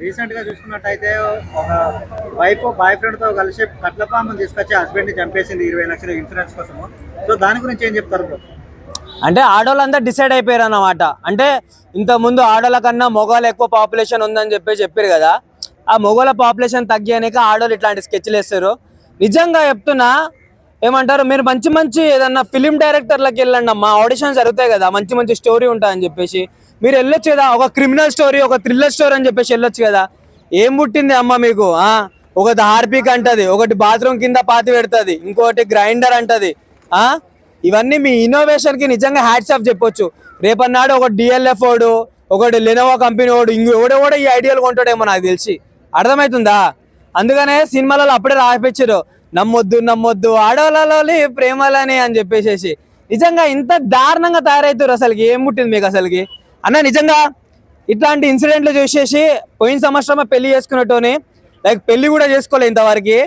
Recent గా చూసుకున్నట్టయితే ఒక వైఫ్ బాయ్ ఫ్రెండ్ తో కలిసి కట్లపాము తీసుకొచ్చి హస్బెండ్ ని చంపేసింది 20 లక్షల ఇన్సూరెన్స్ కోసము. సో దాని గురించి ఏం చెప్తారు బ్రో? అంటే ఆడవాళ్ళంతా డిసైడ్ అయిపోయారు అన్నమాట. అంటే ఇంత ముందు ఆడవాళ్ళ కన్నా మగవాళ్ళు ఎక్కువ పాపులేషన్ ఉందని చెప్పారు కదా. ఆ మగవాళ్ళ పాపులేషన్ తగ్గాక ఆడవాళ్ళు ఇట్లాంటి స్కెచ్లు వేస్తారు. నిజంగా చెప్తున్నా, ఏమంటారు, మీరు మంచి మంచి ఏదన్నా ఫిలిం డైరెక్టర్లకు వెళ్ళండి అమ్మా, ఆడిషన్స్ జరుగుతాయి కదా, మంచి మంచి స్టోరీ ఉంటుందని చెప్పేసి మీరు వెళ్ళొచ్చు కదా. ఒక క్రిమినల్ స్టోరీ, ఒక థ్రిల్లర్ స్టోరీ అని చెప్పేసి వెళ్ళొచ్చు కదా. ఏం పుట్టింది అమ్మ మీకు? ఒకటి హార్పిక్ అంటది, ఒకటి బాత్రూమ్ కింద పాతి పెడుతుంది, ఇంకోటి గ్రైండర్ అంటది. ఇవన్నీ మీ ఇన్నోవేషన్ కి నిజంగా హ్యాట్స్ ఆఫ్ చెప్పొచ్చు. రేపన్నాడు ఒక డిఎల్ఎఫ్ ఓడు, ఒకటి లెనోవో కంపెనీ ఓడు, ఎవడెవడో ఈ ఐడియాలు కొంటాడేమో నాకు తెలిసి. అర్థమవుతుందా? అందుకనే సినిమాలలో అప్పుడే రాపించారు, నమ్మొద్దు నమ్మొద్దు ఆడవాళ్ళలో ప్రేమలని అని చెప్పేసి. నిజంగా ఇంత దారుణంగా తయారవుతారు. అసలుకి ఏం పుట్టింది మీకు అసలుకి అన్న? నిజంగా ఇట్లాంటి ఇన్సిడెంట్లు చూసేసి పోయిన సంవత్సరమే పెళ్లి చేసుకున్నట్టుని, లైక్ పెళ్లి కూడా చేసుకోలేదు ఇంతవరకు.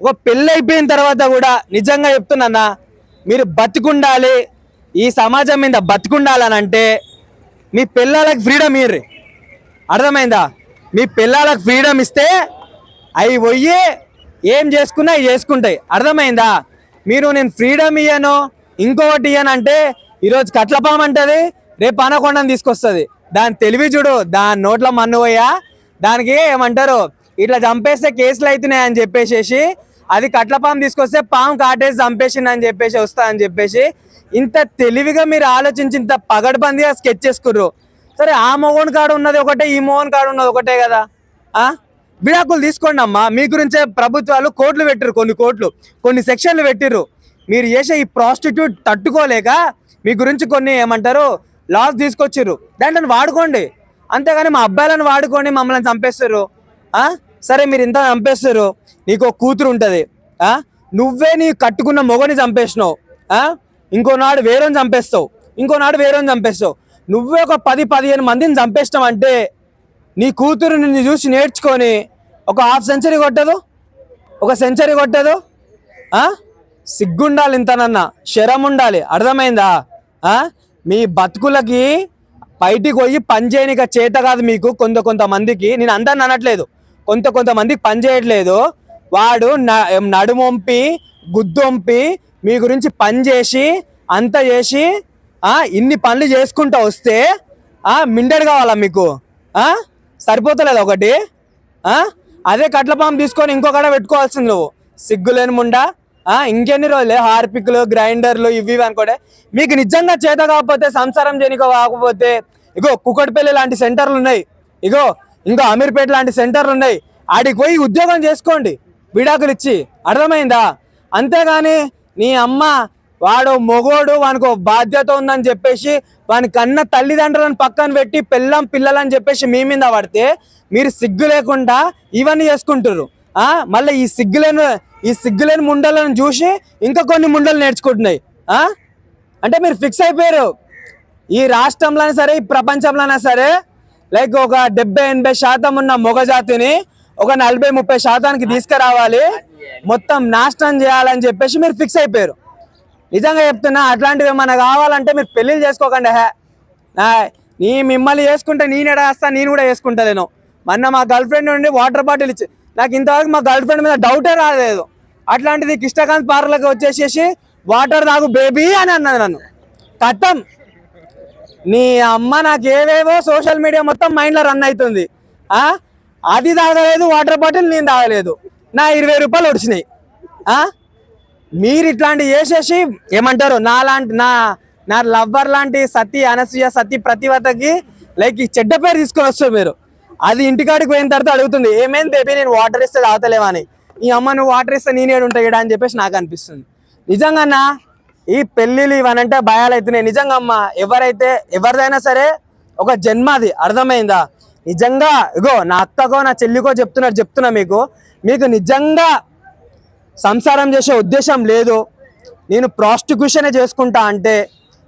ఒక పెళ్ళి అయిపోయిన తర్వాత కూడా నిజంగా చెప్తున్నా, మీరు బతికుండాలి, ఈ సమాజం మీద బతికుండాలని అంటే మీ పిల్లలకు ఫ్రీడమ్ ఇయ్యి. అర్థమైందా? మీ పిల్లలకు ఫ్రీడమ్ ఇస్తే అవి పోయి ఏం చేసుకున్నా అవి చేసుకుంటాయి. అర్థమైందా? మీరు నేను ఫ్రీడమ్ ఇయ్యను, ఇంకొకటి ఇయ్యను అంటే ఈరోజు కట్లపాము అంటది, రేపు అనకొండని తీసుకొస్తుంది. దాని తెలివి చూడు, దాని నోట్లో మన్ను పోయా, దానికి ఏమంటారు, ఇట్లా చంపేస్తే కేసులు అవుతున్నాయి అని చెప్పేసి అది కట్లపాము తీసుకొస్తే పాము కాటేసి చంపేసింది అని చెప్పేసి వస్తా అని చెప్పేసి ఇంత తెలివిగా మీరు ఆలోచించి ఇంత పగడ్బందీగా స్కెచ్ చేసుకుర్రు. సరే, ఆ మోహన్ కాడు ఉన్నది ఒకటే, ఈ మోహన్ కాడు ఉన్నది ఒకటే కదా. విడాకులు తీసుకోండి అమ్మా. మీ గురించే ప్రభుత్వాలు కోట్లు పెట్టిరు, కొన్ని కోట్లు, కొన్ని సెక్షన్లు పెట్టిర్రు. మీరు చేసే ఈ ప్రాస్టిట్యూట్ తట్టుకోలేక మీ గురించి కొన్ని ఏమంటారు లాస్ తీసుకొచ్చిర్రు. దాంట్లో వాడుకోండి, అంతేగాని మా అబ్బాయిలను వాడుకోండి మమ్మల్ని చంపేస్తారు. సరే, మీరు ఇంత చంపేస్తారు, నీకు ఒక కూతురు ఉంటుంది, నువ్వే నీ కట్టుకున్న మొగని చంపేసినావు, ఇంకోనాడు వేరేని చంపేస్తావు, ఇంకోనాడు వేరేని చంపేస్తావు, నువ్వే ఒక 10-15 మందిని చంపేస్తావు అంటే నీ కూతురు నిన్ను చూసి నేర్చుకొని ఒక హాఫ్ సెంచరీ కొట్టదు, ఒక సెంచరీ కొట్టదు. సిగ్గుండాలి, ఇంతనన్నా శరం ఉండాలి. అర్థమైందా? మీ బతుకులకి బయటికి పోయి పని చేయనిక చేత కాదు మీకు. కొంతమందికి, నేను అందరిని అనట్లేదు, కొంతమందికి పని చేయట్లేదు. వాడు నడుమొంపి గుద్దొంపి మీ గురించి పని చేసి అంత చేసి ఇన్ని పనులు చేసుకుంటూ వస్తే మిండెడు కావాలా మీకు? సరిపోతలేదు ఒకటి. అదే కట్లపాము తీసుకొని ఇంకొకడ పెట్టుకోవాల్సింది నువ్వు. సిగ్గులేని ముండా. ఇంకెన్ని రోజులే హార్పిక్లు, గ్రైండర్లు, ఇవి అనుకోండి. మీకు నిజంగా చేత కాకపోతే, సంసారం చేయనికో కాకపోతే, ఇగో కుకట్పల్లి లాంటి సెంటర్లు ఉన్నాయి, ఇగో ఇంకా అమీర్పేట లాంటి సెంటర్లు ఉన్నాయి, ఆడికి పోయి ఉద్యోగం చేసుకోండి విడాకులు ఇచ్చి. అర్థమైందా? అంతేగాని నీ అమ్మ వాడు మొగోడు, వానికి బాధ్యత ఉందని చెప్పేసి వాని కన్న తల్లిదండ్రులను పక్కన పెట్టి పెళ్ళం పిల్లలని చెప్పేసి మీ మీద పడితే మీరు సిగ్గు లేకుండా ఇవన్నీ చేసుకుంటారు. మళ్ళీ ఈ సిగ్గులేని ముండలను చూసి ఇంకా కొన్ని ముండలు నేర్చుకుంటున్నాయి. అంటే మీరు ఫిక్స్ అయిపోయారు, ఈ రాష్ట్రంలోనే సరే ఈ ప్రపంచంలోనే సరే, లైక్ ఒక 70-80% ఉన్న మొగజాతిని ఒక 40-30% తీసుకురావాలి, మొత్తం నాశనం చేయాలని చెప్పేసి మీరు ఫిక్స్ అయిపోయారు. నిజంగా చెప్తున్నా, అట్లాంటివి ఏమన్నా కావాలంటే మీరు పెళ్ళిళ్ళు చేసుకోకండి. మిమ్మల్ని చేసుకుంటే నేను ఎడేస్తా, నేను కూడా చేసుకుంటా. నేను మొన్న మా గర్ల్ ఫ్రెండ్ నుండి వాటర్ బాటిల్ ఇచ్చి, నాకు ఇంతవరకు మా గర్ల్ ఫ్రెండ్ మీద డౌటే రాలేదు. అట్లాంటిది కృష్ణకాంత్ పార్లర్కి వచ్చేసేసి వాటర్ తాగు బేబీ అని అన్నది నన్ను. కథం నీ అమ్మ, నాకు ఏవేవో సోషల్ మీడియా మొత్తం మైండ్లో రన్ అవుతుంది. అది తాగలేదు, వాటర్ బాటిల్ నేను తాగలేదు, నా 20 రూపాయలు వచ్చినాయి. మీరు ఇట్లాంటివి చేసేసి ఏమంటారు, నా లవ్వర్ లాంటి సతీ అనసూయ, సతీ ప్రతివతకి లైక్ ఈ చెడ్డ పేరు తీసుకొని వస్తారు మీరు. అది ఇంటికాడికి పోయిన తర్వాత అడుగుతుంది, ఏమైంది బేబీ నేను వాటర్ ఇస్తే తాగుతలేవా అని. ఈ అమ్మ నువ్వు వాటర్ ఇస్తే నేనేడు ఉంటాయి అని చెప్పేసి నాకు అనిపిస్తుంది. నిజంగా ఈ పెళ్ళిళ్ళు ఇవనంటే భయాలు అవుతున్నాయి. నిజంగా అమ్మ, ఎవరిదైనా సరే ఒక జన్మది. అర్థమైందా? నిజంగా ఇగో నా అక్కకో నా చెల్లికో చెప్తున్నా మీకు నిజంగా సంసారం చేసే ఉద్దేశం లేదు, నేను ప్రాస్టిట్యూషనే చేసుకుంటా అంటే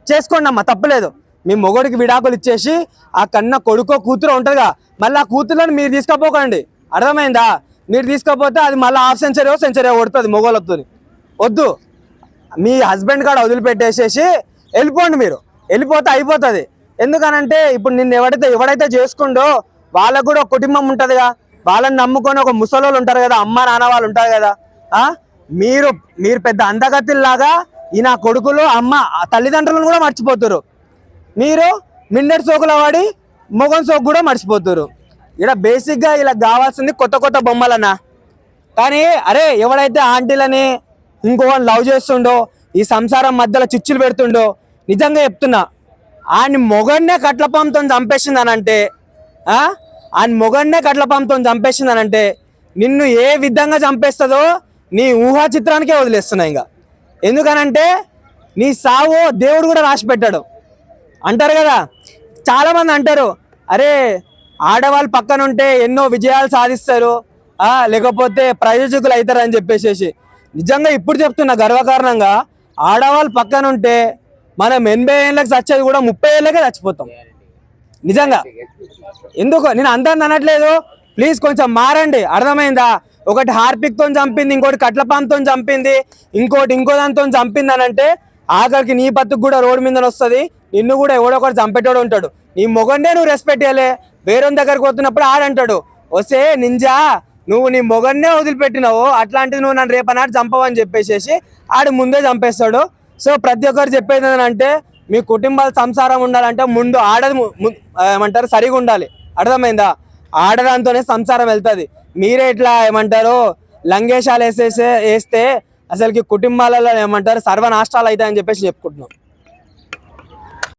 చేసుకోండి అమ్మ, తప్పలేదు. మీ మొగడికి విడాకులు ఇచ్చేసి ఆ కన్న కొడుకో కూతురు ఉంటుందిగా, మళ్ళీ ఆ కూతురుని మీరు తీసుకపోకండి. అర్థమైందా? మీరు తీసుకపోతే అది మళ్ళీ హాఫ్ సెంచరీ కొడుతుంది మొగోళ్ళతో. వద్దు, మీ హస్బెండ్ కాడ వదిలిపెట్టేసేసి వెళ్ళిపోండి. మీరు వెళ్ళిపోతే అయిపోతుంది. ఎందుకనంటే ఇప్పుడు నిన్ను ఎవడైతే చేసుకుండో వాళ్ళకు కూడా ఒక కుటుంబం ఉంటుందిగా, వాళ్ళని నమ్ముకొని ఒక ముసలోళ్ళు ఉంటారు కదా, అమ్మ నాన్న వాళ్ళు ఉంటారు కదా. మీరు మీరు పెద్ద అందగతిల్లాగా ఈ నా కొడుకులు అమ్మ తల్లిదండ్రులను కూడా మర్చిపోతారు. మీరు మిన్నెట్ సోకుల వాడి మొగం సోకు కూడా మర్చిపోతారు. ఇక్కడ బేసిక్గా ఇలా కావాల్సింది కొత్త కొత్త బొమ్మలన్నా. కానీ అరే ఎవడైతే ఆంటీలని ఇంకొకరిని లవ్ చేస్తుండో, ఈ సంసారం మధ్యలో చిచ్చులు పెడుతుండో, నిజంగా చెప్తున్నా ఆయన మొగన్నే కట్లపాంతో చంపేసిందనంటే, ఆయన మొగన్నే కట్లపాంతో చంపేసిందనంటే నిన్ను ఏ విధంగా చంపేస్తుందో నీ ఊహా చిత్రానికే వదిలేస్తున్నా. ఇంకా ఎందుకనంటే నీ సావు దేవుడు కూడా రాసి పెట్టాడు అంటారు కదా. చాలామంది అంటారు అరే ఆడవాళ్ళు పక్కన ఉంటే ఎన్నో విజయాలు సాధిస్తారు, లేకపోతే ప్రయోజకులు అవుతారు అని చెప్పేసి. నిజంగా ఇప్పుడు చెప్తున్నా గర్వకారణంగా, ఆడవాళ్ళు పక్కన ఉంటే మనం 80 ఏళ్ళకి చచ్చేది కూడా 30 ఏళ్ళకే చచ్చిపోతాం. నిజంగా ఎందుకు నేను అందరిని అనట్లేదు, ప్లీజ్ కొంచెం మారండి, అర్థమైందా? ఒకటి హార్పిక్తో చంపింది, ఇంకోటి కట్లపాంతో చంపింది, ఇంకోటి ఇంకో దాంతో చంపింది అని అంటే ఆఖరికి నీ బతుకు కూడా రోడ్డు మీద వస్తుంది. నిన్ను కూడా ఎవడొకటి చంపేటోడు ఉంటాడు. నీ మొగండే నువ్వు రెస్పెక్ట్ ఇవ్వలే, వేరే దగ్గరికి పోతున్నప్పుడు ఆడంటాడు వస్తే నింజా నువ్వు నీ మొగన్నే వదిలిపెట్టినావు, అట్లాంటిది నువ్వు నన్ను రేపనాడు చంపవని చెప్పేసి ఆడు ముందే చంపేస్తాడు. సో ప్రతి ఒక్కరు చెప్పేది ఏంటంటే మీ కుటుంబాల సంసారం ఉండాలంటే ముందు ఆడది ఏమంటారు సరిగా ఉండాలి, అర్థమైందా? ఆడదాంతోనే సంసారం వెళ్తుంది. మీరే ఇట్లా ఏమంటారు లంగేషాలు వేస్తే అసలుకి కుటుంబాలలో ఏమంటారు సర్వనాష్టాలు అవుతాయని చెప్పేసి చెప్పుకుంటున్నాం.